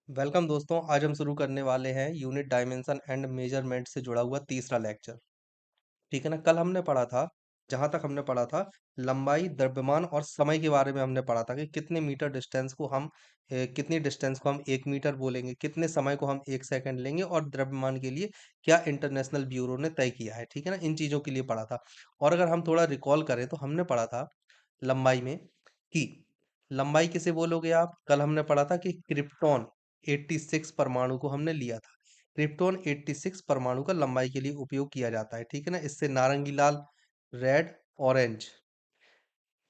Welcome दोस्तों। आज हम शुरू करने वाले हैं यूनिट डायमेंशन एंड मेजरमेंट से जुड़ा हुआ तीसरा लेक्चर। ठीक है ना। कल हमने पढ़ा था, जहां तक हमने पढ़ा था, लंबाई, द्रव्यमान और समय के बारे में हमने पढ़ा था कि कितने मीटर डिस्टेंस को हम कितनी डिस्टेंस को हम 1 मीटर बोलेंगे, कितने समय को हम 1 सेकंड लेंगे और द्रव्यमान के लिए क्या इंटरनेशनल ब्यूरो ने तय किया है। ठीक है ना, इन चीजों के लिए पढ़ा था। और अगर हम थोड़ा रिकॉल करें तो हमने पढ़ा था लंबाई में कि लंबाई किसे बोलोगे आप। कल हमने पढ़ा था कि क्रिप्टॉन 86 परमाणु को हमने लिया था। क्रिप्टॉन 86 परमाणु का लंबाई के लिए उपयोग किया जाता है। ठीक है ना। इससे नारंगी लाल, रेड, ऑरेंज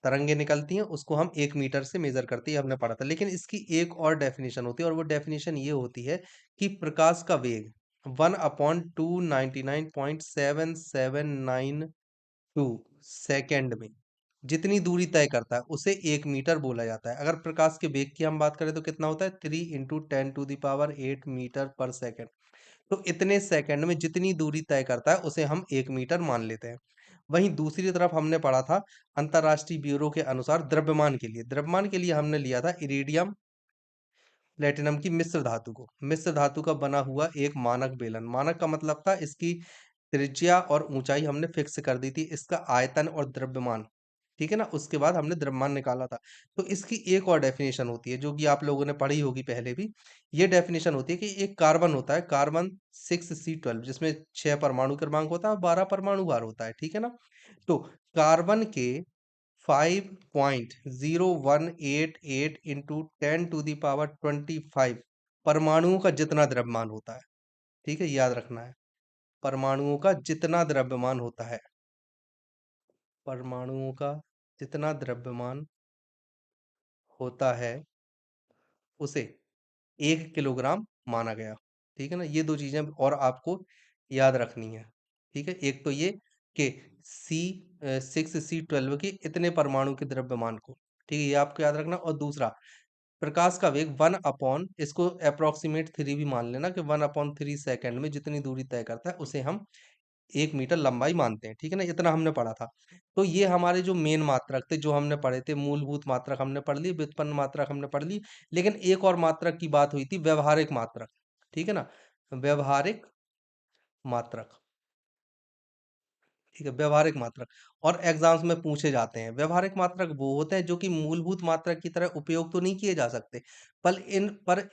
तरंगे निकलती हैं, उसको हम 1 मीटर से मेजर करते हैं, हमने पढ़ा था। लेकिन इसकी एक और डेफिनेशन होती है, और वो डेफिनेशन ये होती है कि प्रकाश का वेग 1/299.7792 सेकेंड में जितनी दूरी तय करता है उसे 1 मीटर बोला जाता है। अगर प्रकाश के वेग की हम बात करें तो कितना होता है, 3 × 10⁻⁸ तो इतने सेकंड में जितनी दूरी तय करता है उसे हम 1 मीटर मान लेते हैं। वहीं दूसरी तरफ हमने पढ़ा था अंतरराष्ट्रीय ब्यूरो के अनुसार द्रव्यमान के लिए हमने लिया था इरिडियम प्लेटिनम की मिश्र धातु को। मिश्र धातु का बना हुआ एक मानक बेलन, मानक का मतलब था इसकी त्रिज्या और ऊंचाई हमने फिक्स कर दी थी, इसका आयतन और द्रव्यमान। ठीक है ना। उसके बाद हमने द्रव्यमान निकाला था। तो इसकी एक और डेफिनेशन होती है जो कि आप लोगों ने पढ़ी होगी पहले भी। ये डेफिनेशन होती है कि एक कार्बन होता है, कार्बन 6C12, जिसमें 6 परमाणु क्रमांक होता है और 12 परमाणु भार होता है। ठीक है ना। तो कार्बन के 5.0188 इंटू 10⁻25 परमाणुओं का जितना द्रव्यमान होता है। ठीक है, याद रखना है। परमाणुओं का जितना द्रव्यमान होता है, परमाणुओं का जितना द्रव्यमान होता है उसे 1 किलोग्राम माना गया। ठीक है ना। ये दो चीजें और आपको याद रखनी है। ठीक है। एक तो ये कि सी 6C12 के इतने परमाणु के द्रव्यमान को, ठीक है, ये आपको याद रखना। और दूसरा, प्रकाश का वेग 1 अपॉन, इसको अप्रोक्सीमेट 3 भी मान लेना कि 1/3 सेकंड में जितनी दूरी तय करता है उसे हम 1 मीटर लंबाई मानते हैं। ठीक है ना। इतना हमने पढ़ा था। तो ये हमारे जो मेन मात्रक थे जो हमने पढ़े थे, मूलभूत मात्रक हमने पढ़ ली, व्युत्पन्न मात्रक हमने पढ़ ली। लेकिन एक और मात्रक की बात हुई थी, व्यवहारिक मात्रक। ठीक है ना। व्यवहारिक मात्रक। ठीक है, व्यवहारिक मात्रक। और एग्जाम्स में पूछे जाते हैं। व्यवहारिक मात्रक वो होते हैं जो कि मूलभूत मात्रक की तरह उपयोग तो नहीं किए जा सकते, पर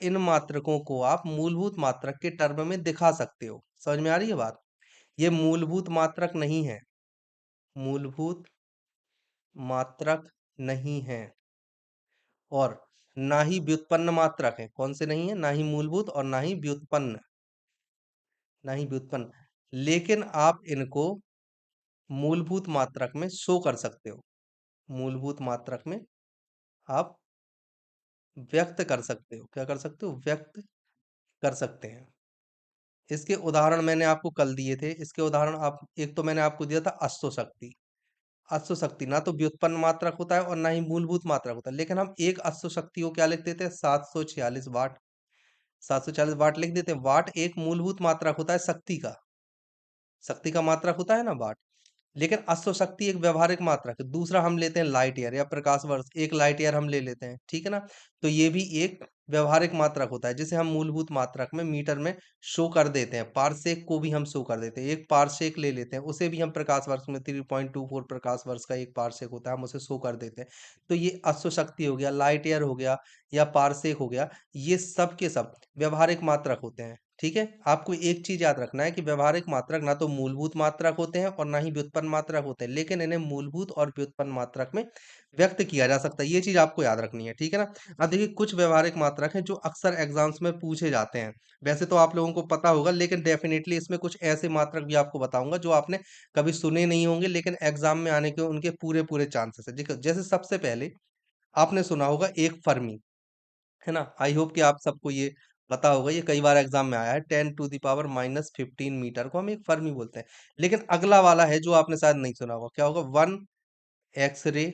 इन मात्रकों को आप मूलभूत मात्रक के टर्म में दिखा सकते हो। समझ में आ रही है बात। ये मूलभूत मात्रक नहीं है, मूलभूत मात्रक नहीं है, और ना ही व्युत्पन्न मात्रक है। कौन से नहीं है? ना ही मूलभूत और ना ही व्युत्पन्न, ना ही व्युत्पन्न। लेकिन आप इनको मूलभूत मात्रक में शो कर सकते हो, मूलभूत मात्रक में आप व्यक्त कर सकते हो। क्या कर सकते हो? व्यक्त कर सकते हैं। इसके उदाहरण मैंने आपको कल दिए थे। इसके उदाहरण आप, एक तो मैंने आपको दिया था अश्व शक्ति। अश्व शक्ति ना तो व्युत्पन्न मात्रक होता है और ना ही मूलभूत मात्रक होता है, लेकिन हम एक अश्व शक्ति को क्या लिख देते हैं? 746 वाट। 746 वाट लिख देते हैं। वाट एक मूलभूत मात्रक होता है शक्ति का, शक्ति का मात्रक होता है ना वाट। लेकिन अश्व शक्ति एक व्यवहारिक मात्रक है। दूसरा हम लेते हैं लाइट ईयर या प्रकाश वर्ष, एक लाइट ईयर हम ले लेते हैं। ठीक है ना। तो ये भी एक व्यवहारिक मात्रक होता है जिसे हम मूलभूत मात्रक में मीटर में शो कर देते हैं। पारसेक को भी हम शो कर देते हैं। एक पारसेक ले लेते हैं, उसे भी हम प्रकाश वर्ष में 3.24 प्रकाश वर्ष का एक पारसेक होता है, हम उसे शो कर देते हैं। तो ये अश्व शक्ति हो गया, लाइट ईयर हो गया या पारसेक हो गया, ये सब के सब व्यवहारिक मात्रक होते हैं। ठीक है। आपको एक चीज याद रखना है कि व्यवहारिक मात्रक ना तो मूलभूत मात्रक होते हैं और ना ही व्युत्पन्न मात्रक होते हैं, लेकिन इन्हें मूलभूत और व्युत्पन्न मात्रक में व्यक्त किया जा सकता है। ये चीज आपको याद रखनी है। ठीक है ना। अब देखिए, कुछ व्यवहारिक मात्रक हैं जो अक्सर एग्जाम्स में पूछे जाते हैं। वैसे तो आप लोगों को पता होगा, लेकिन डेफिनेटली इसमें कुछ ऐसे मात्रक भी आपको बताऊंगा जो आपने कभी सुने नहीं होंगे, लेकिन एग्जाम में आने के उनके पूरे पूरे चांसेस है। देखो, जैसे सबसे पहले आपने सुना होगा एक फर्मी, है ना। आई होप कि आप सबको ये पता होगा, ये कई बार एग्जाम में आया है। 10⁻⁻15 मीटर को हम एक फर्मी बोलते हैं। लेकिन अगला वाला है जो आपने शायद नहीं सुना होगा, क्या होगा? एक्स रे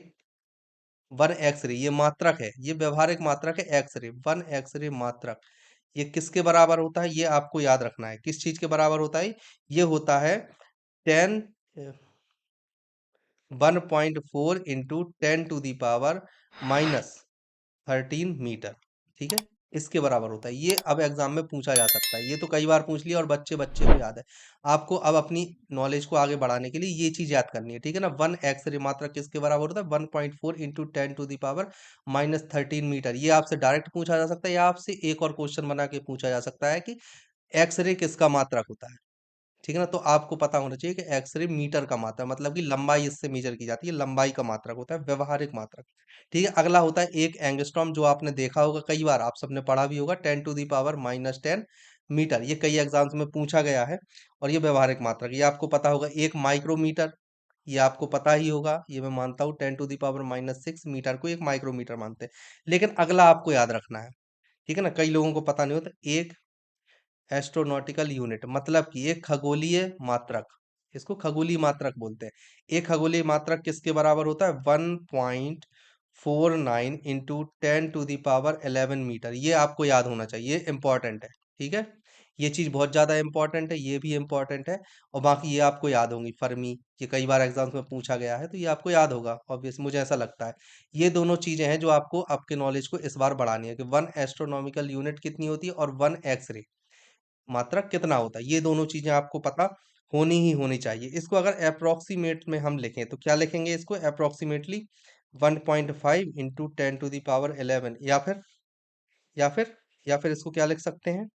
वन एक्सरे ये मात्रक है, ये व्यवहारिक मात्रक है। एक्सरे, वन एक्सरे मात्रक, ये किसके बराबर होता है? ये आपको याद रखना है। किस चीज के बराबर होता है? ये होता है 10 1.4 इंटू 10⁻13 मीटर। ठीक है। इसके बराबर होता है। ये अब एग्जाम में पूछा जा सकता है, ये तो कई बार पूछ लिया और बच्चे बच्चे को याद है। आपको अब अपनी नॉलेज को आगे बढ़ाने के लिए ये चीज याद करनी है, ठीक है ना। वन एक्स रे मात्रक किसके बराबर होता है? 1.4 इंटू 10⁻⁻13 मीटर। ये आपसे डायरेक्ट पूछा जा सकता है, या आपसे एक और क्वेश्चन बना के पूछा जा सकता है कि एक्स रे किसका मात्रक होता है, ठीक है ना। तो आपको पता होना चाहिए कि एक्सरे मीटर का मात्रक, मतलब कि लंबाई इससे मेजर की जाती है, लंबाई का मात्रक होता है, व्यवहारिक मात्रक। ठीक है, अगला होता है एक एंगस्ट्रॉम, जो आपने देखा होगा कई बार, आप सबने पढ़ा भी होगा, 10⁻⁻10 मीटर। ये कई एग्जाम्स में पूछा गया है। और ये व्यवहारिक मात्रक, ये आपको पता होगा। एक माइक्रोमीटर, ये आपको पता ही होगा, ये मैं मानता हूँ 10⁻⁻6 मीटर को एक माइक्रोमीटर मानते हैं। लेकिन अगला आपको याद रखना है, ठीक है ना, कई लोगों को पता नहीं होता। एक एस्ट्रोनॉटिकल यूनिट, मतलब कि एक खगोलीय मात्रक, इसको खगोलीय मात्रक बोलते हैं। एक खगोलीय मात्रक किसके बराबर होता है? 1.49 इंटू 10⁻11 मीटर। ये आपको याद होना चाहिए, इंपॉर्टेंट है, ठीक है। ये चीज बहुत ज्यादा इंपॉर्टेंट है, ये भी इंपॉर्टेंट है। और बाकी ये आपको याद होंगी, फर्मी, ये कई बार एग्जाम्स में पूछा गया है, तो ये आपको याद होगा ऑब्वियस, मुझे ऐसा लगता है। ये दोनों चीजें हैं जो आपको आपके नॉलेज को इस बार बढ़ानी है, कि वन एस्ट्रोनॉमिकल यूनिट कितनी होती है और वन एक्सरे मात्रक कितना होता है। ये दोनों चीजें आपको पता होनी ही होनी चाहिए। इसको अगर अप्रोक्सीमेट में हम लिखें तो क्या लिखेंगे इसको? अप्रोक्सीमेटली 1.5 इंटू 10⁻11, या फिर या फिर इसको क्या लिख सकते हैं?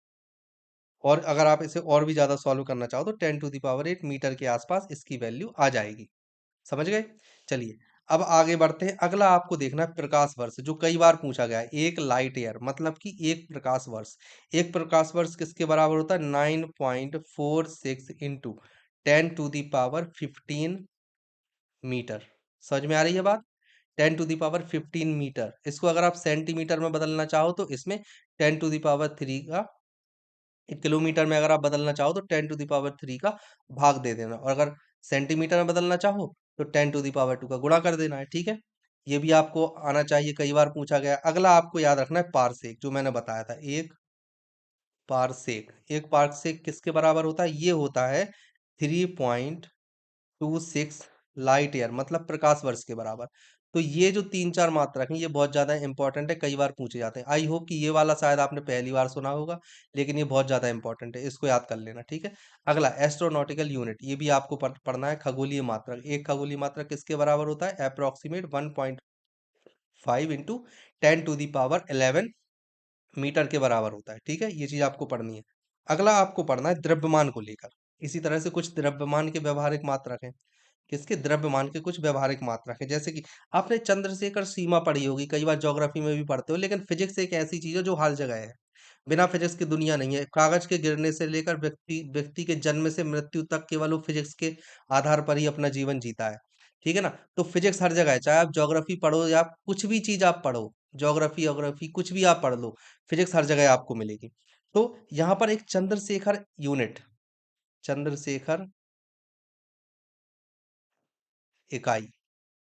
और अगर आप इसे और भी ज्यादा सॉल्व करना चाहो तो 10⁸ मीटर के आसपास इसकी वैल्यू आ जाएगी। समझ गए? चलिए, अब आगे बढ़ते हैं। अगला आपको देखना है प्रकाश वर्ष, जो कई बार पूछा गया है। एक लाइट ईयर, मतलब कि एक प्रकाश वर्ष। एक प्रकाश वर्ष किसके बराबर होता है? 9.46 इंटू 10⁻15 मीटर। समझ में आ रही है बात? 10⁻15 मीटर। इसको अगर आप सेंटीमीटर में बदलना चाहो तो इसमें 10⁻3 का, किलोमीटर में अगर आप बदलना चाहो तो 10⁻3 का भाग दे देना, और अगर सेंटीमीटर में बदलना चाहो तो 10⁻2 का गुणा कर देना है, ठीक है। ये भी आपको आना चाहिए, कई बार पूछा गया है। अगला आपको याद रखना है पारसेक, जो मैंने बताया था। एक पारसेक किसके बराबर होता है? ये होता है 3.26 लाइट ईयर, मतलब प्रकाश वर्ष के बराबर। तो ये जो तीन चार मात्रक हैं, ये बहुत ज्यादा इंपॉर्टेंट है, कई बार पूछे जाते हैं। आई होप कि ये वाला शायद आपने पहली बार सुना होगा, लेकिन ये बहुत ज्यादा इंपॉर्टेंट है, इसको याद कर लेना, ठीक है। अगला एस्ट्रोनॉटिकल यूनिट, ये भी आपको पढ़ना है। खगोलीय मात्रक, एक खगोलीय मात्रक किसके बराबर होता है? अप्रोक्सीमेट 1.5 इंटू 10⁻11 मीटर के बराबर होता है, ठीक है। ये चीज आपको पढ़नी है। अगला आपको पढ़ना है द्रव्यमान को लेकर। इसी तरह से कुछ द्रव्यमान के व्यवहारिक मात्रक हैं। किसके? द्रव्यमान के कुछ व्यवहारिक मात्रक है। जैसे कि आपने चंद्रशेखर सीमा पढ़ी होगी, कई बार ज्योग्राफी में भी पढ़ते हो, लेकिन फिजिक्स एक ऐसी चीज है जो हर जगह है। बिना फिजिक्स की दुनिया नहीं है। कागज के गिरने से लेकर व्यक्ति व्यक्ति के जन्म से मृत्यु तक केवल वो फिजिक्स के आधार पर ही अपना जीवन जीता है, ठीक है ना। तो फिजिक्स हर जगह है, चाहे आप ज्योग्राफी पढ़ो या कुछ भी चीज आप पढ़ो, ज्योग्राफी योग्राफी कुछ भी आप पढ़ लो, फिजिक्स हर जगह आपको मिलेगी। तो यहाँ पर एक चंद्रशेखर यूनिट, चंद्रशेखर इकाई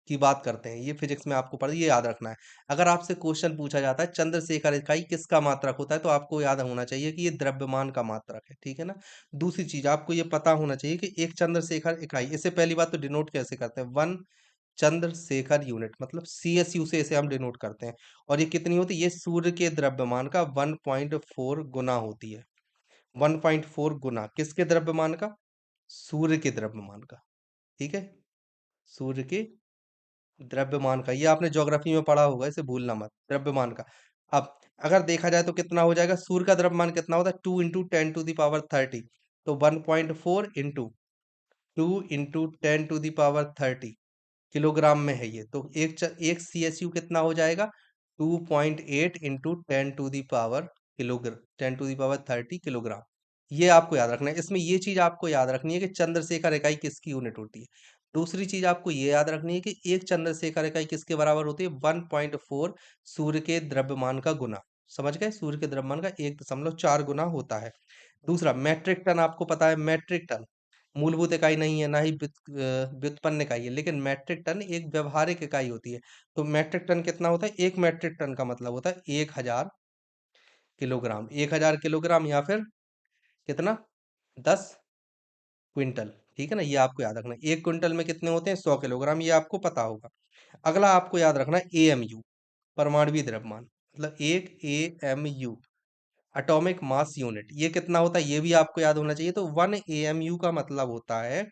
की बात करते हैं, ये फिजिक्स में आपको पढ़, ये याद रखना है। अगर आपसे क्वेश्चन पूछा जाता है चंद्रशेखर इकाई किसका मात्रक होता है, तो आपको याद होना चाहिए कि ये द्रव्यमान का मात्रक है, ठीक है ना। दूसरी चीज आपको ये पता होना चाहिए कि एक चंद्रशेखर इकाई, इससे पहली बात तो डिनोट कैसे करते हैं? वन चंद्रशेखर यूनिट, मतलब CSU से इसे हम डिनोट करते हैं। और ये कितनी होती है? ये सूर्य के द्रव्यमान का 1.4 गुना होती है। 1.4 गुना किसके द्रव्यमान का? सूर्य के द्रव्यमान का, ठीक है। सूर्य के द्रव्यमान का, ये आपने ज्योग्राफी में पढ़ा होगा, इसे भूलना मत, द्रव्यमान का। अब अगर देखा जाए तो कितना हो जाएगा? सूर्य का द्रव्यमान कितना होता है? 2 इंटू 10⁻30। तो 1.4 इंटू 2 इंटू 10⁻30 किलोग्राम में है ये। तो एक CSU कितना हो जाएगा? 2.8 इंटू 10⁻30 किलोग्राम। ये आपको याद रखना है। इसमें ये चीज आपको याद रखनी है कि चंद्रशेखर इकाई किसकी यूनिट होती है। दूसरी चीज आपको ये याद रखनी है कि एक चंद्रशेखर इकाई किसके बराबर होती है? 1.4 सूर्य के द्रव्यमान का गुना। समझ गए? सूर्य के द्रव्यमान का 1.4 गुना होता है। दूसरा मेट्रिक टन, आपको पता है मेट्रिक टन मूलभूत इकाई नहीं है, ना ही व्युत्पन्न इकाई है, लेकिन मैट्रिक टन एक व्यवहारिक इकाई होती है। तो मैट्रिक टन कितना होता है? एक मैट्रिक टन का मतलब होता है 1000 किलोग्राम। 1000 किलोग्राम, या फिर कितना? 10 क्विंटल, ठीक है ना। ये आपको याद रखना है। एक क्विंटल में कितने होते हैं? 100 किलोग्राम, ये आपको पता होगा। अगला आपको याद रखना है AMU, परमाणु द्रव्यमान। मतलब 1 AMU, एटॉमिक मास यूनिट, ये कितना होता है ये भी आपको याद होना चाहिए। तो 1 AMU का मतलब होता है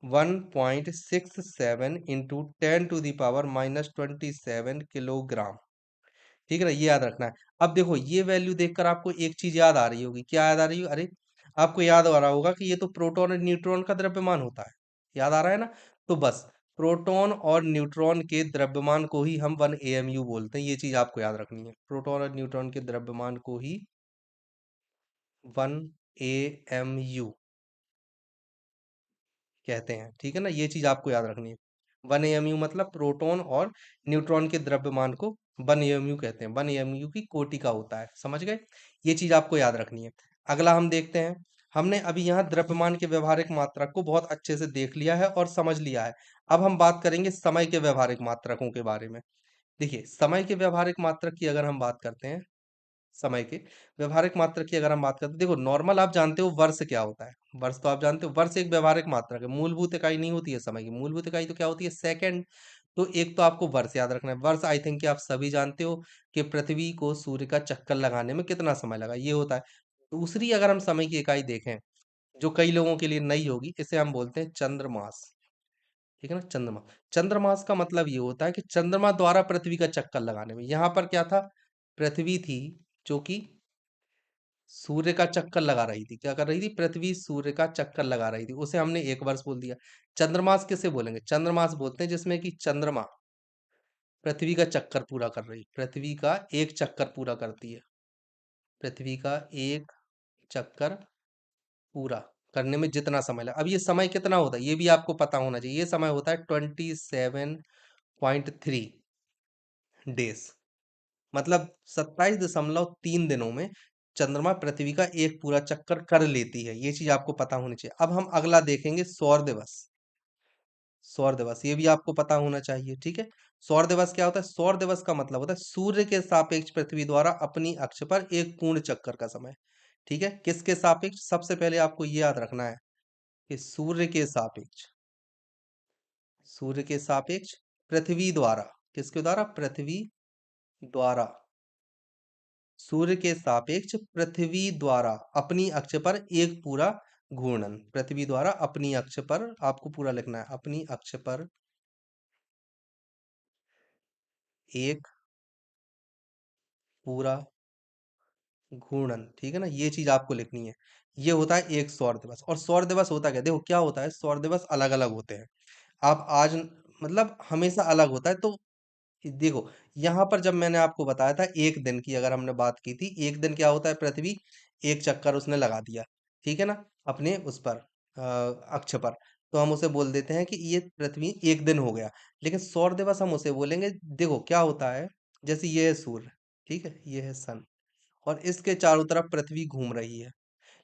1.67 इंटू 10⁻⁻27 किलोग्राम। ठीक है ना, ये याद रखना है। अब देखो ये वैल्यू देखकर आपको एक चीज याद आ रही होगी, क्या याद आ रही है? अरे आपको याद आ रहा होगा कि ये तो प्रोटॉन और न्यूट्रॉन का द्रव्यमान होता है। याद आ रहा है ना? तो बस प्रोटॉन और न्यूट्रॉन के द्रव्यमान को ही हम 1 AMU बोलते हैं, ये चीज आपको याद रखनी है। प्रोटॉन और न्यूट्रॉन के द्रव्यमान को ही 1 AMU कहते हैं। ठीक है ना, ये चीज आपको याद रखनी है। 1 AMU मतलब प्रोटॉन और न्यूट्रॉन के द्रव्यमान को 1 AMU कहते हैं। 1 AMU की कोटि का होता है, समझ गए? ये चीज आपको याद रखनी है। अगला हम देखते हैं। हमने अभी यहाँ द्रव्यमान के व्यवहारिक मात्रक को बहुत अच्छे से देख लिया है और समझ लिया है। अब हम बात करेंगे समय के व्यवहारिक मात्रकों के बारे में। देखिए, समय के व्यवहारिक मात्रक की अगर हम बात करते हैं, समय के व्यवहारिक मात्रक की अगर हम बात करते हैं, देखो नॉर्मल आप जानते हो वर्ष क्या होता है। वर्ष तो आप जानते हो, वर्ष एक व्यवहारिक मात्रक है, मूलभूत इकाई नहीं होती है समय की। मूलभूत इकाई तो क्या होती है? सेकंड। तो एक तो आपको वर्ष याद रखना है। वर्ष आई थिंक कि आप सभी जानते हो कि पृथ्वी को सूर्य का चक्कर लगाने में कितना समय लगा, ये होता है। दूसरी अगर हम समय की इकाई देखें, जो कई लोगों के लिए नई होगी, इसे हम बोलते हैं चंद्रमास। ठीक है ना, चंद्रमा। चंद्रमास का मतलब ये होता है कि चंद्रमा द्वारा पृथ्वी का चक्कर लगाने में, यहाँ पर क्या था? पृथ्वी थी जो कि सूर्य का चक्कर लगा रही थी। क्या कर रही थी? पृथ्वी सूर्य का चक्कर लगा रही थी, उसे हमने एक वर्ष बोल दिया। चंद्रमास किसे बोलेंगे? चंद्रमास बोलते हैं जिसमें कि चंद्रमा पृथ्वी का चक्कर पूरा कर रही, पृथ्वी का एक चक्कर पूरा करती है। पृथ्वी का एक चक्कर पूरा करने में जितना समय लगा, अब ये समय कितना होता है ये भी आपको पता होना चाहिए। ये समय होता है 27.3 डेज, मतलब 27.3 दिनों में चंद्रमा पृथ्वी का एक पूरा चक्कर कर लेती है। ये चीज आपको पता होनी चाहिए। अब हम अगला देखेंगे सौर दिवस। सौर दिवस ये भी आपको पता होना चाहिए, ठीक है। सौर दिवस क्या होता है? सौर दिवस का मतलब होता है सूर्य के सापेक्ष पृथ्वी द्वारा अपनी अक्ष पर एक पूर्ण चक्कर का समय। ठीक है, किसके सापेक्ष? सबसे पहले आपको ये याद रखना है कि सूर्य के सापेक्ष, सूर्य के सापेक्ष पृथ्वी द्वारा, किसके द्वारा? पृथ्वी द्वारा, सूर्य के सापेक्ष पृथ्वी द्वारा अपनी अक्ष पर एक पूरा घूर्णन। पृथ्वी द्वारा अपनी अक्ष पर, आपको पूरा लिखना है, अपनी अक्ष पर एक पूरा घूर्णन। ठीक है ना, ये चीज आपको लिखनी है। ये होता है एक सौर दिवस। और सौर दिवस होता क्या? देखो क्या होता है, सौर दिवस अलग अलग होते हैं। आप आज मतलब हमेशा अलग होता है। तो देखो यहाँ पर जब मैंने आपको बताया था एक दिन की अगर हमने बात की थी, एक दिन क्या होता है? पृथ्वी एक चक्कर उसने लगा दिया, ठीक है ना, अपने उस पर अक्ष पर, तो हम उसे बोल देते हैं कि ये पृथ्वी एक दिन हो गया। लेकिन सौर दिवस हम उसे बोलेंगे, देखो क्या होता है, जैसे ये है सूर्य, ठीक है, ये है सन, और इसके चारों तरफ पृथ्वी घूम रही है।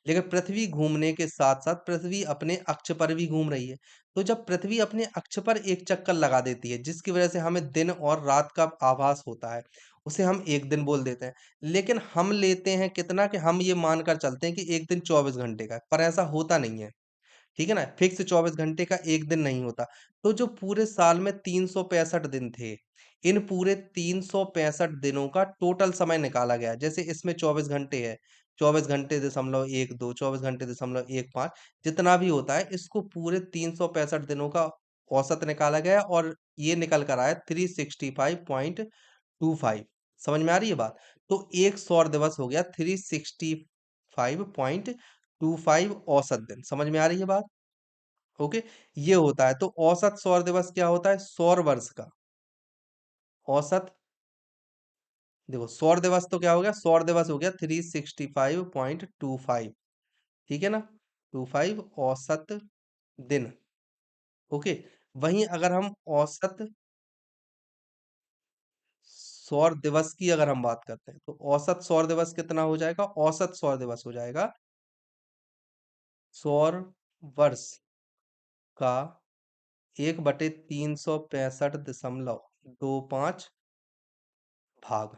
लेकिन पृथ्वी घूमने के साथ साथ पृथ्वी अपने अक्ष पर भी घूम रही है। तो जब पृथ्वी अपने अक्ष पर एक चक्कर लगा देती है, जिसकी वजह से हमें दिन और रात का आभास होता है, उसे हम एक दिन बोल देते हैं। लेकिन हम लेते हैं कितना, कि हम ये मानकर चलते हैं कि एक दिन 24 घंटे का है, पर ऐसा होता नहीं है। ठीक है ना, फिक्स 24 घंटे का एक दिन नहीं होता। तो जो पूरे साल में 365 दिन थे, इन पूरे 365 दिनों का टोटल समय निकाला गया। जैसे इसमें 24 घंटे है, 24 घंटे 1.2, 24 घंटे 1.15, जितना भी होता है, इसको पूरे 365 दिनों का औसत निकाला गया और ये निकल कर आया 365.25। समझ में आ रही है बात? तो एक सौर दिवस हो गया 365.25 औसत दिन। समझ में आ रही है बात? ओके, ये होता है। तो औसत सौर दिवस क्या होता है? सौर वर्ष का औसत। देखो सौर दिवस तो क्या हो गया? सौर दिवस हो गया 365.25, ठीक है ना, 25 औसत दिन। ओके, वहीं अगर हम औसत सौर दिवस की अगर हम बात करते हैं, तो औसत सौर दिवस कितना हो जाएगा? औसत सौर दिवस हो जाएगा सौर वर्ष का 1/365.25 भाग,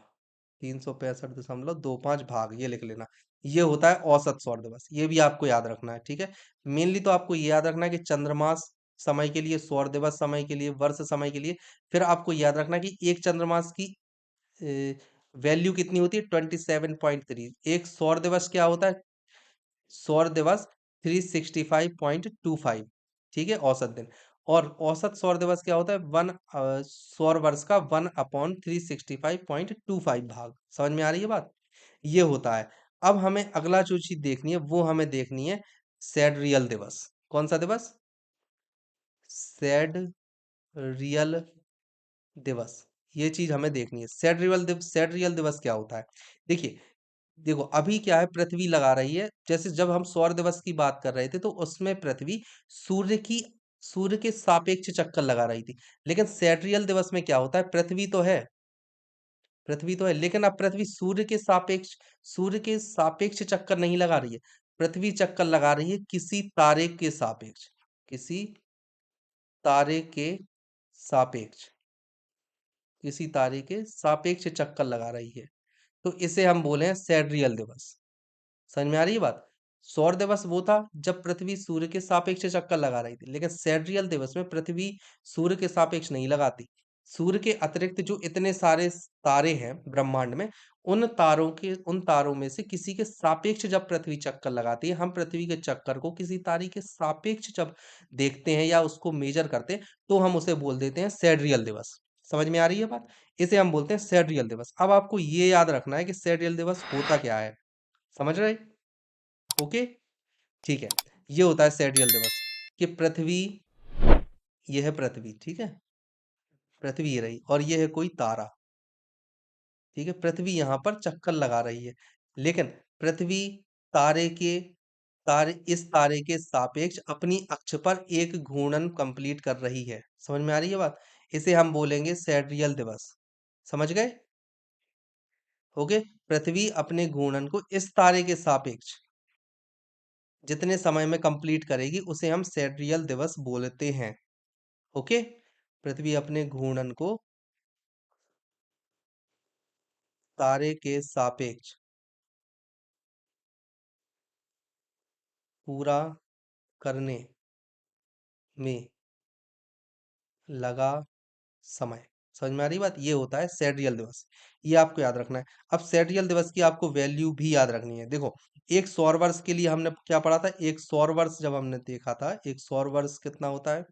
365.25 भाग, ये लिख लेना। ये होता है औसत सौर दिवस, ये भी आपको याद रखना है, ठीक है। मेनली तो आपको ये याद रखना है कि चंद्रमास समय के लिए, सौर दिवस समय के लिए, वर्ष समय के लिए। फिर आपको याद रखना कि एक चंद्रमास की वैल्यू कितनी होती है 27.3। एक सौर दिवस क्या होता है? सौर दिवस 365.25, ठीक है, औसत दिन। और औसत सौर दिवस क्या होता है? सौर वर्ष का 1/365.25 भाग। समझ में आ रही है बात? ये होता है। अब हमें अगला जो चीज देखनी है वो हमें देखनी है सेड दिवस। कौन सा दिवस? सेड रियल दिवस। ये चीज हमें देखनी है। सेड रियल दिवस क्या होता है? देखिए, देखो अभी क्या है, पृथ्वी लगा रही है। जैसे जब हम सौर दिवस की बात कर रहे थे तो उसमें पृथ्वी सूर्य की सूर्य के सापेक्ष चक्कर लगा रही थी। लेकिन सेट्रियल दिवस में क्या होता है? पृथ्वी तो है, लेकिन अब पृथ्वी सूर्य के सापेक्ष चक्कर नहीं लगा रही है। पृथ्वी चक्कर लगा रही है किसी तारे के सापेक्ष किसी तारे के सापेक्ष चक्कर लगा रही है। तो इसे हम बोले हैं सेड्रियल दिवस। समझ में आ रही है बात? सौर दिवस वो था जब पृथ्वी सूर्य के सापेक्ष चक्कर लगा रही थी, लेकिन सेड्रियल दिवस में पृथ्वी सूर्य के सापेक्ष नहीं लगाती। सूर्य के अतिरिक्त जो इतने सारे तारे हैं ब्रह्मांड में, उन तारों में से किसी के सापेक्ष जब पृथ्वी चक्कर लगाती है, हम पृथ्वी के चक्कर को किसी तारे के सापेक्ष जब देखते हैं या उसको मेजर करते हैं, तो हम उसे बोल देते हैं सेड्रियल दिवस। समझ में आ रही है बात? इसे हम बोलते हैं सेड्रियल दिवस। अब आपको ये याद रखना है कि सेड्रियल दिवस होता क्या है। समझ रहे? ओके, ठीक है। ये होता है सेड्रियल दिवस कि पृथ्वी, ये है पृथ्वी, ठीक है, पृथ्वी ये रही और ये है कोई तारा, ठीक है। पृथ्वी यहाँ पर चक्कर लगा रही है, लेकिन पृथ्वी तारे के तारे के सापेक्ष अपनी अक्ष पर एक घूर्णन कंप्लीट कर रही है। समझ में आ रही है बात? इसे हम बोलेंगे सेड्रियल दिवस। समझ गए? ओके। पृथ्वी अपने घूर्णन को इस तारे के सापेक्ष जितने समय में कंप्लीट करेगी उसे हम सेड्रियल दिवस बोलते हैं। ओके। पृथ्वी अपने घूर्णन को तारे के सापेक्ष पूरा करने में लगा समय। समझ में आ रही बात? ये होता है सेड्रियल दिवस। ये आपको याद रखना है। अब सेड्रियल दिवस की आपको वैल्यू भी याद रखनी है। देखो, एक सौर वर्ष के लिए हमने क्या पढ़ा था? एक सौर वर्ष जब हमने देखा था, एक सौर वर्ष कितना होता है?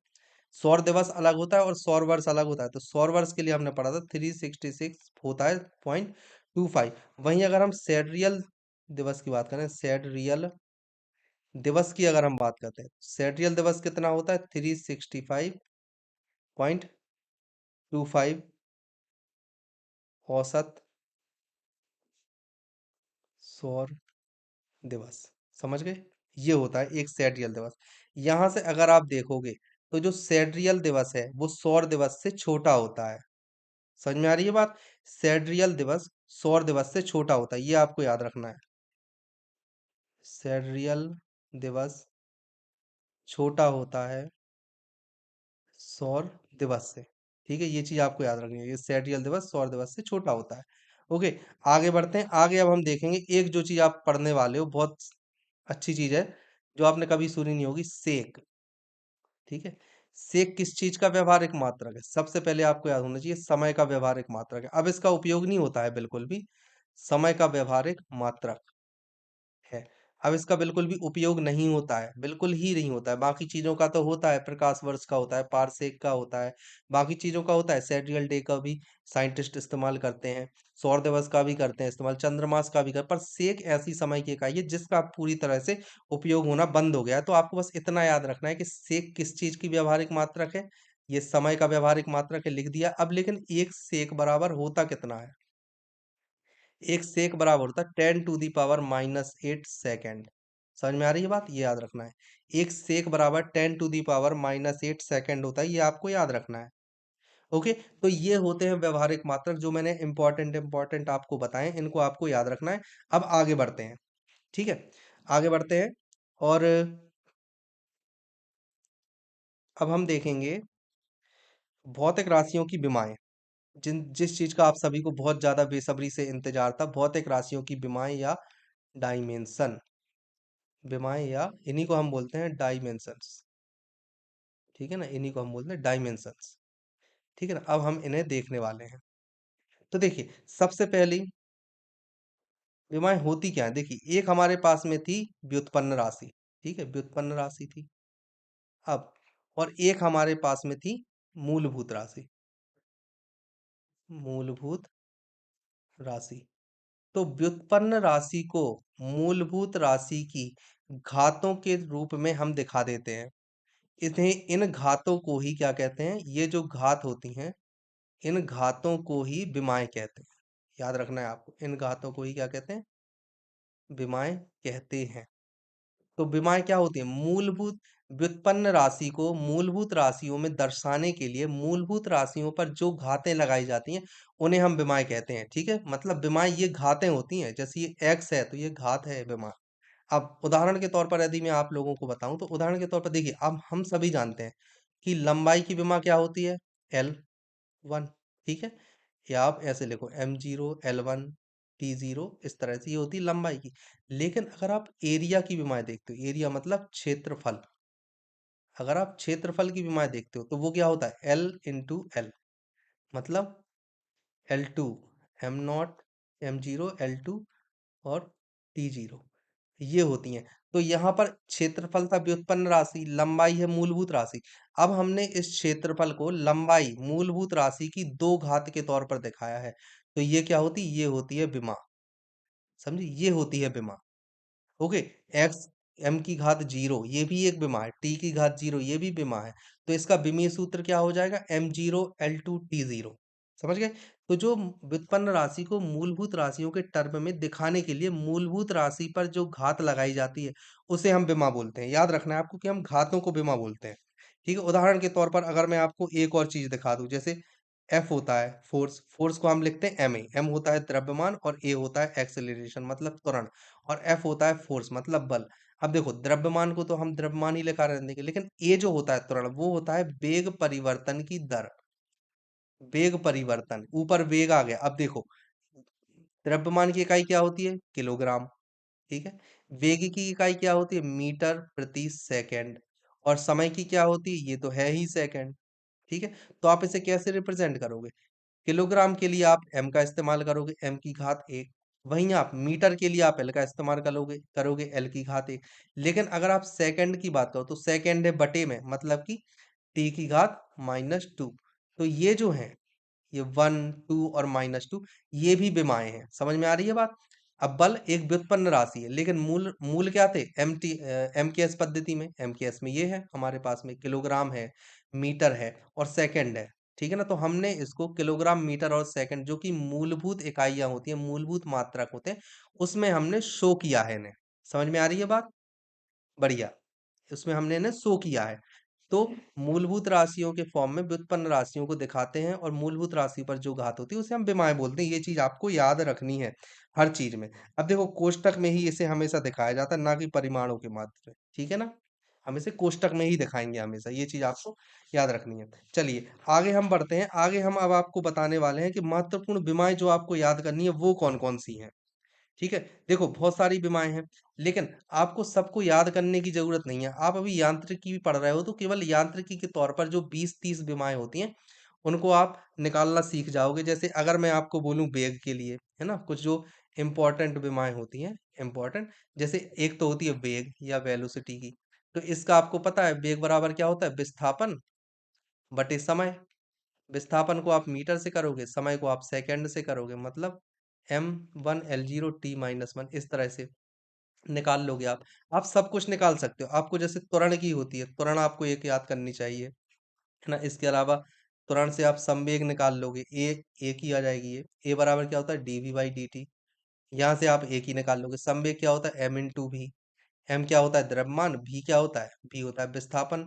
सौर दिवस अलग होता है और सौर वर्ष अलग होता है। तो सौर वर्ष के लिए हमने पढ़ा था 366 होता है 0.25। वहीं अगर हम सेड्रियल दिवस की बात करें, सेड्रियल दिवस की अगर हम बात करते हैं, सेड्रियल दिवस कितना होता है? 365.25 औसत सौर दिवस। समझ गए? ये होता है एक सेड्रियल दिवस। यहां से अगर आप देखोगे तो जो सेड्रियल दिवस है वो सौर दिवस से छोटा होता है। समझ में आ रही है बात? सेड्रियल दिवस सौर दिवस से छोटा होता है, ये आपको याद रखना है। सेड्रियल दिवस छोटा होता है सौर दिवस से। ठीक है, ये चीज आपको याद रखनी है, ये सेड्रियल दिवस सौर दिवस से छोटा होता है। ओके, आगे बढ़ते हैं। आगे अब हम देखेंगे एक जो चीज आप पढ़ने वाले हो, बहुत अच्छी चीज है, जो आपने कभी सुनी नहीं होगी, सेक। ठीक है। सेक किस चीज का व्यवहारिक मात्रक है? सबसे पहले आपको याद होना चाहिए, समय का व्यवहारिक मात्रक है। अब इसका उपयोग नहीं होता है बिल्कुल भी, समय का व्यवहारिक मात्रक है। अब इसका बिल्कुल भी उपयोग नहीं होता है, बिल्कुल ही नहीं होता है। बाकी चीजों का तो होता है, प्रकाश वर्ष का होता है, पारसेक का होता है, बाकी चीजों का होता है। सेड्रियल डे का भी साइंटिस्ट इस्तेमाल करते हैं, सौर दिवस का भी करते हैं इस्तेमाल, चंद्रमास का भी कर, पर सेक ऐसी समय की इकाई है जिसका पूरी तरह से उपयोग होना बंद हो गया है। तो आपको बस इतना याद रखना है कि सेक किस चीज की व्यवहारिक मात्रक है। ये समय का व्यवहारिक मात्रक है, लिख दिया। अब लेकिन एक सेक बराबर होता कितना है? एक सेक बराबर होता है 10 to the power -8 सेकेंड। समझ में आ रही है बात? ये याद रखना है। एक सेक बराबर 10 to the power -8 सेकेंड होता है, ये आपको याद रखना है। ओके। तो ये होते हैं व्यवहारिक मात्रक जो मैंने इंपॉर्टेंट इंपॉर्टेंट आपको बताएं, इनको आपको याद रखना है। अब आगे बढ़ते हैं, ठीक है, आगे बढ़ते हैं। और अब हम देखेंगे भौतिक राशियों की विमाएं, जिस चीज का आप सभी को बहुत ज्यादा बेसब्री से इंतजार था, भौतिक राशियों की विमाएं या डायमेंशन। विमाएं या इन्हीं को हम बोलते हैं डायमेंशंस। ठीक है ना, इन्हीं को हम बोलते हैं डायमेंशंस। ठीक है ना, अब हम इन्हें देखने वाले हैं। तो देखिए, सबसे पहली विमाएँ होती क्या हैं? देखिए, एक हमारे पास में थी व्युत्पन्न राशि, ठीक है? व्युत्पन्न राशि थी। अब और एक हमारे पास में थी मूलभूत राशि, मूलभूत राशि। तो व्युत्पन्न राशि को मूलभूत राशि की घातों के रूप में हम दिखा देते हैं। इन्हें इन घातों को ही क्या कहते हैं? ये जो घात होती हैं, इन घातों को ही विमाएँ कहते हैं। याद रखना है आपको, इन घातों को ही क्या कहते हैं? विमाएँ कहते हैं। तो विमाएँ क्या होती हैं? मूलभूत व्युत्पन्न राशि को मूलभूत राशियों में दर्शाने के लिए मूलभूत राशियों पर जो घातें लगाई जाती हैं, उन्हें हम विमाएँ कहते हैं, ठीक है? मतलब विमाएँ ये घातें होती हैं, जैसे ये x है, तो ये घात है विमा। अब उदाहरण के तौर पर यदि मैं आप लोगों को बताऊँ, तो उदाहरण के तौर पर देखिए, अब हम सभी जानते हैं कि लंबाई की विमा क्या होती है? L1, ठीक है? या आप ऐसे लिखो m0, L1, T0, इस तरह से ये होती है लंबाई की। लेकिन अगर आप एरिया की विमाएँ देखते हो, एरिया मतलब क्षेत्रफल, अगर आप क्षेत्रफल की विमाएँ देखते हो, तो वो क्या होता है? L इंटू L, मतलब L2, M0, M0, L2 और T0, ये होती हैं। तो यहाँ पर क्षेत्रफल था व्युत्पन्न राशि, लंबाई है मूलभूत राशि। अब हमने इस क्षेत्रफल को लंबाई मूलभूत राशि की 2 घात के तौर पर दिखाया है। तो ये क्या होती है? ये होती है विमा। समझे? ये होती है विमा। ओके, एक्स एम की घात 0, ये भी एक विमा है। टी की घात 0, ये भी विमा है। तो इसका विमीय सूत्र क्या हो जाएगा? M0 L2 T0। समझ गए? तो जो व्युत्पन्न राशि को मूलभूत राशियों के टर्म में दिखाने के लिए मूलभूत राशि पर जो घात लगाई जाती है, उसे हम विमा बोलते हैं। याद रखना है आपको कि हम घातों को विमा बोलते हैं। ठीक है? उदाहरण के तौर पर अगर मैं आपको एक और चीज दिखा दूं, जैसे एफ होता है फोर्स, फोर्स को हम लिखते हैं एम ए, एम होता है द्रव्यमान और ए होता है एक्सेलरेशन मतलब त्वरण, और एफ होता है फोर्स मतलब बल। अब देखो, द्रव्यमान को तो हम द्रव्यमान ही लिखा रहने देंगे, लेकिन ए जो होता है त्वरण, वो होता है वेग परिवर्तन की दर। वेग परिवर्तन, ऊपर वेग आ गया। अब देखो, द्रव्यमान की इकाई क्या होती है? किलोग्राम, ठीक है? वेग की इकाई क्या होती है? मीटर प्रति सेकंड। और समय की क्या होती है? ये तो है ही सेकंड, ठीक है? तो आप इसे कैसे रिप्रेजेंट करोगे? किलोग्राम के लिए आप एम का इस्तेमाल करोगे, एम की घात 1। वहीं आप मीटर के लिए आप एल का इस्तेमाल करोगे करोगे एल की घात 1। लेकिन अगर आप सेकंड की बात करो, तो सेकंड है बटे में, मतलब कि टी की घात -2। तो ये जो है, ये 1, 2 और -2, ये भी विमाएं हैं। समझ में आ रही है बात? अब बल एक व्युत्पन्न राशि है, लेकिन मूल मूल क्या थे? एम के एस पद्धति में, एम के एस में ये है हमारे पास में, किलोग्राम है, मीटर है और सेकंड है। ठीक है ना? तो हमने इसको किलोग्राम, मीटर और सेकंड, जो कि मूलभूत इकाइयां होती हैं, मूलभूत मात्रक होते हैं, उसमें हमने शो किया है इन्हें। समझ में आ रही है बात? बढ़िया। उसमें हमने इन्हें शो किया है। तो मूलभूत राशियों के फॉर्म में व्युत्पन्न राशियों को दिखाते हैं, और मूलभूत राशि पर जो घात होती है उसे हम विमाएं बोलते हैं। ये चीज आपको याद रखनी है हर चीज में। अब देखो, कोष्टक में ही इसे हमेशा दिखाया जाता है, ना कि परिमाणों के माध्य में। ठीक है ना? हम इसे कोष्टक में ही दिखाएंगे हमेशा, ये चीज आपको याद रखनी है। चलिए आगे हम बढ़ते हैं। आगे हम अब आपको बताने वाले हैं कि महत्वपूर्ण विमाएं जो आपको याद करनी है वो कौन कौन सी हैं। ठीक है? देखो, बहुत सारी बीमाएँ हैं, लेकिन आपको सबको याद करने की ज़रूरत नहीं है। आप अभी यांत्रिकी भी पढ़ रहे हो, तो केवल यांत्रिकी के तौर पर जो 20-30 बीमाएँ होती हैं, उनको आप निकालना सीख जाओगे। जैसे अगर मैं आपको बोलूँ वेग के लिए, है ना? कुछ जो इम्पोर्टेंट बीमाएँ होती हैं, इम्पोर्टेंट, जैसे एक तो होती है वेग या वेलोसिटी की। तो इसका आपको पता है, वेग बराबर क्या होता है? विस्थापन बटे समय। विस्थापन को आप मीटर से करोगे, समय को आप सेकंड से करोगे, मतलब M1 L0 T-1, इस तरह से निकाल लोगे आप। आप सब कुछ निकाल सकते हो। आपको जैसे त्वरण की होती है, त्वरण आपको एक याद करनी चाहिए, है ना? इसके अलावा त्वरण से आप संवेग निकाल लोगे, ए की आ जाएगी ये। ए बराबर क्या होता है? dV/dt। यहाँ से आप ए की निकाल लोगे। संवेग क्या होता है? M इंटू भी। एम क्या होता है? द्रव्यमान। भी क्या होता है? भी होता है विस्थापन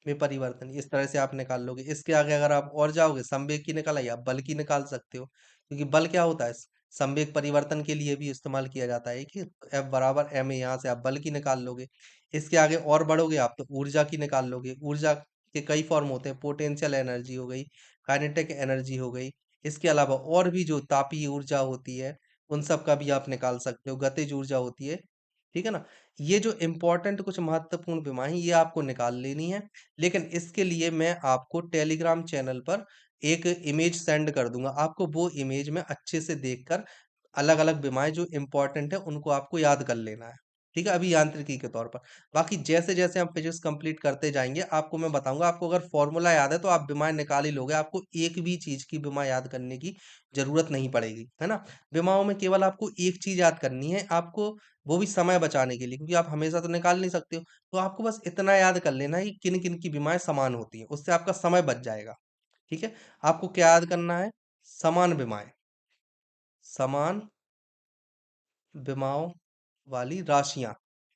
में परिवर्तन। इस तरह से आप निकाल लोगे। इसके आगे अगर आप और जाओगे, संवेग की निकाला, आप बल की निकाल सकते हो, क्योंकि बल क्या होता है? संवेग परिवर्तन के लिए भी इस्तेमाल किया जाता है कि एफ बराबर एम ए, यहाँ से आप बल की निकाल लोगे। इसके आगे और बढ़ोगे आप, तो ऊर्जा की निकाल लोगे। ऊर्जा के कई फॉर्म होते हैं, पोटेंशियल एनर्जी हो गई, काइनेटिक एनर्जी हो गई। इसके अलावा और भी जो तापीय ऊर्जा होती है, उन सब का भी आप निकाल सकते हो। गतिज ऊर्जा होती है, ठीक है ना? ये जो इम्पोर्टेंट कुछ महत्वपूर्ण बीमारी, ये आपको निकाल लेनी है। लेकिन इसके लिए मैं आपको टेलीग्राम चैनल पर एक इमेज सेंड कर दूँगा। आपको वो इमेज में अच्छे से देखकर अलग-अलग विमाएँ जो इम्पोर्टेंट है उनको आपको याद कर लेना है। ठीक है? अभी यांत्रिकी के तौर पर। बाकी जैसे-जैसे हम फिजिक्स कंप्लीट करते जाएँगे आपको मैं बताऊँगा, आपको अगर फ़ॉर्मूला याद है तो आप विमाएँ निकाल ही लोगे। आपको एक भी चीज़ की विमा याद करने की ज़रूरत नहीं पड़ेगी। है ना? विमाओं में केवल आपको एक चीज़ याद करनी है, आपको वो भी समय बचाने के लिए, क्योंकि आप हमेशा तो निकाल नहीं सकते हो। तो आपको बस इतना याद कर लेना है कि किन-किन की विमाएँ समान होती हैं। उससे आपका समय बच जाएगा। ठीक है? आपको क्या याद करना है? समान विमाएँ। समान विमाओं वाली राशियाँ,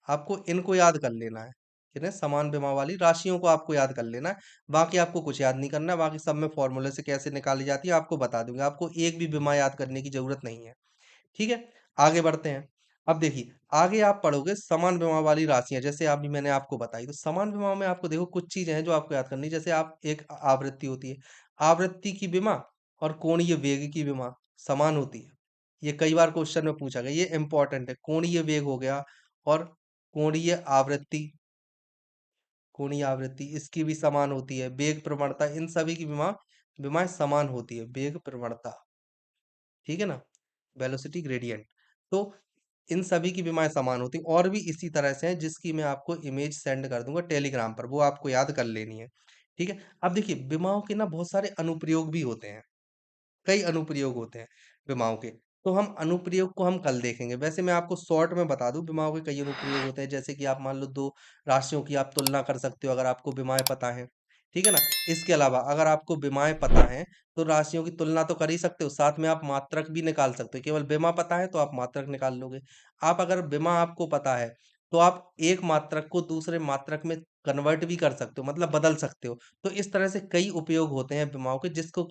आपको इनको याद कर लेना है। किन्हें? समान विमा वाली राशियों को आपको याद कर लेना है। बाकी आपको कुछ याद नहीं करना है, बाकी सब मैं फ़ॉर्मूले से कैसे निकाली जाती है आपको बता दूँगा। आपको एक भी विमा याद करने की ज़रूरत नहीं है। ठीक है? आगे बढ़ते हैं। अब देखिए, आगे आप पढ़ोगे समान विमा वाली राशियाँ, जैसे अभी मैंने आपको बताई। तो समान विमा में आपको देखो कुछ चीज़ें हैं जो आपको याद करनी है। जैसे आप एक आवृत्ति होती है। आवृत्ति की विमा और कोणीय वेग की विमा समान होती है। ये कई बार क्वेश्चन में पूछा गया, ये इम्पोर्टेंट है। कोणीय वेग हो गया और कोणीय आवृत्ति कोणीय आवृत्ति इसकी भी समान होती है। वेग प्रवणता, इन सभी की विमाएँ समान होती है। वेग प्रवणता, ठीक है ना? Velocity gradient. तो इन सभी की विमाएँ समान होती हैं, और भी इसी तरह से हैं जिसकी मैं आपको इमेज सेंड कर दूँगा टेलीग्राम पर, वो आपको याद कर लेनी है। ठीक है? अब देखिए विमाओं के ना बहुत सारे अनुप्रयोग भी होते हैं। कई अनुप्रयोग होते हैं विमाओं के। तो हम अनुप्रयोग को हम कल देखेंगे। वैसे मैं आपको शॉर्ट में बता दूँ, विमाओं के कई अनुप्रयोग होते हैं। जैसे कि आप मान लो 2 राशियों की आप तुलना कर सकते हो अगर आपको विमाएँ पता हैं। ठीक है ना? इसके अलावा अगर आपको विमाएँ पता हैं, तो राशियों की तुलना तो कर ही सकते हो, साथ में आप मात्रक भी निकाल सकते हो। केवल विमा पता है तो आप मात्रक निकाल लोगे। आप अगर विमा आपको पता है, तो आप एक मात्रक को दूसरे मात्रक में कन्वर्ट भी कर सकते हो, मतलब बदल सकते हो। तो इस तरह से कई उपयोग होते हैं विमाओं के, जिसको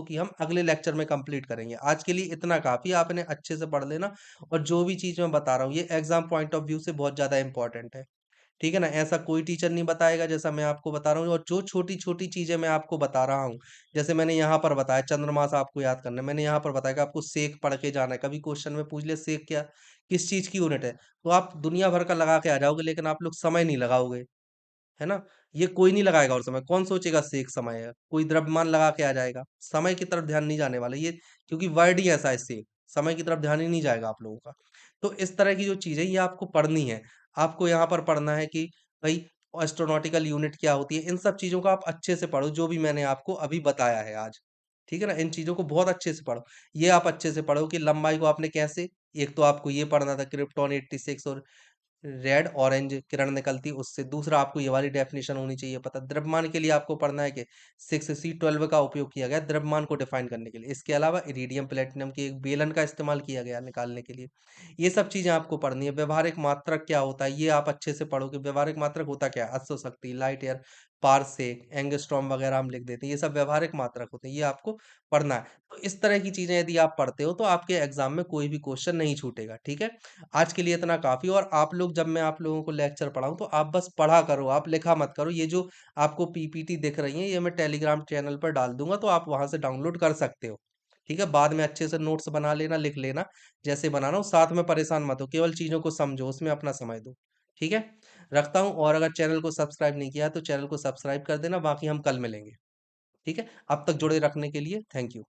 कि हम अगले लेक्चर में कंप्लीट करेंगे। आज के लिए इतना काफ़ी है, आप इन्हें अच्छे से पढ़ लेना, और जो भी चीज़ मैं बता रहा हूँ ये एग्ज़ाम पॉइंट ऑफ व्यू से बहुत ज़्यादा इम्पोर्टेंट है। ठीक है ना? ऐसा कोई टीचर नहीं बताएगा जैसा मैं आपको बता रहा हूँ, और जो छोटी-छोटी चीज़ें मैं आपको बता रहा हूँ, जैसे मैंने यहाँ पर बताया चंद्रमास आपको याद करना है, मैंने यहाँ पर बताया कि आपको सेक पढ़ के जाना है। कभी क्वेश्चन में पूछ लिया सेक क्या किस चीज़ की यूनिट है? तो आप दुनिया भर का लगा के आ जाओगे, लेकिन आप लोग समय नहीं लगाओगे। है ना? ये कोई नहीं लगाएगा, और समय कौन सोचेगा सेक समय है? कोई द्रव्यमान लगा के आ जाएगा। समय की तरफ ध्यान नहीं जाने वाला ये, क्योंकि वर्ड ही ऐसा है सेक, समय की तरफ ध्यान ही नहीं जाएगा आप लोगों का। तो इस तरह की जो चीज़ें ये आपको पढ़नी है। आपको यहाँ पर पढ़ना है कि भई एस्ट्रोनॉटिकल यूनिट क्या होती है? इन सब चीज़ों को आप अच्छे से पढ़ो, जो भी मैंने आपको अभी बताया है आज। ठीक है ना? इन चीज़ों को बहुत अच्छे से पढ़ो। ये आप अच्छे से पढ़ो कि लंबाई को आपने कैसे, एक तो आपको ये पढ़ना था क्रिप्टॉन 86 और रेड ऑरेंज किरण निकलती है उससे। दूसरा आपको ये वाली डेफिनेशन होनी चाहिए पता। द्रव्यमान के लिए आपको पढ़ना है कि 6C12 का उपयोग किया गया द्रव्यमान को डिफाइन करने के लिए। इसके अलावा इरिडियम प्लेटिनम के एक बेलन का इस्तेमाल किया गया निकालने के लिए। ये सब चीजें आपको पढ़नी है। व्यवहारिक मात्रक क्या होता है ये आप अच्छे से पढ़ोगे। व्यवहारिक मात्रक होता क्या है? अश्व शक्ति, लाइट ईयर, पारसेक, एंगस्ट्रॉम वगैरह हम लिख देते हैं। ये सब व्यवहारिक मात्रक होते हैं, ये आपको पढ़ना है। तो इस तरह की चीजें यदि आप पढ़ते हो तो आपके एग्जाम में कोई भी क्वेश्चन नहीं छूटेगा। ठीक है? आज के लिए इतना काफ़ी। और आप लोग, जब मैं आप लोगों को लेक्चर पढ़ाऊँ तो आप बस पढ़ा करो, आप लिखा मत करो। ये जो आपको पीपीटी दिख रही है ये मैं टेलीग्राम चैनल पर डाल दूँगा, तो आप वहाँ से डाउनलोड कर सकते हो। ठीक है? बाद में अच्छे से नोट्स बना लेना, लिख लेना, जैसे बनाना हो। साथ में परेशान मत हो, केवल चीज़ों को समझो, उसमें अपना समय दो। ठीक है? रखता हूँ, और अगर चैनल को सब्सक्राइब नहीं किया है तो चैनल को सब्सक्राइब कर देना, बाकी हम कल मिलेंगे। ठीक है? अब तक जुड़े रखने के लिए थैंक यू।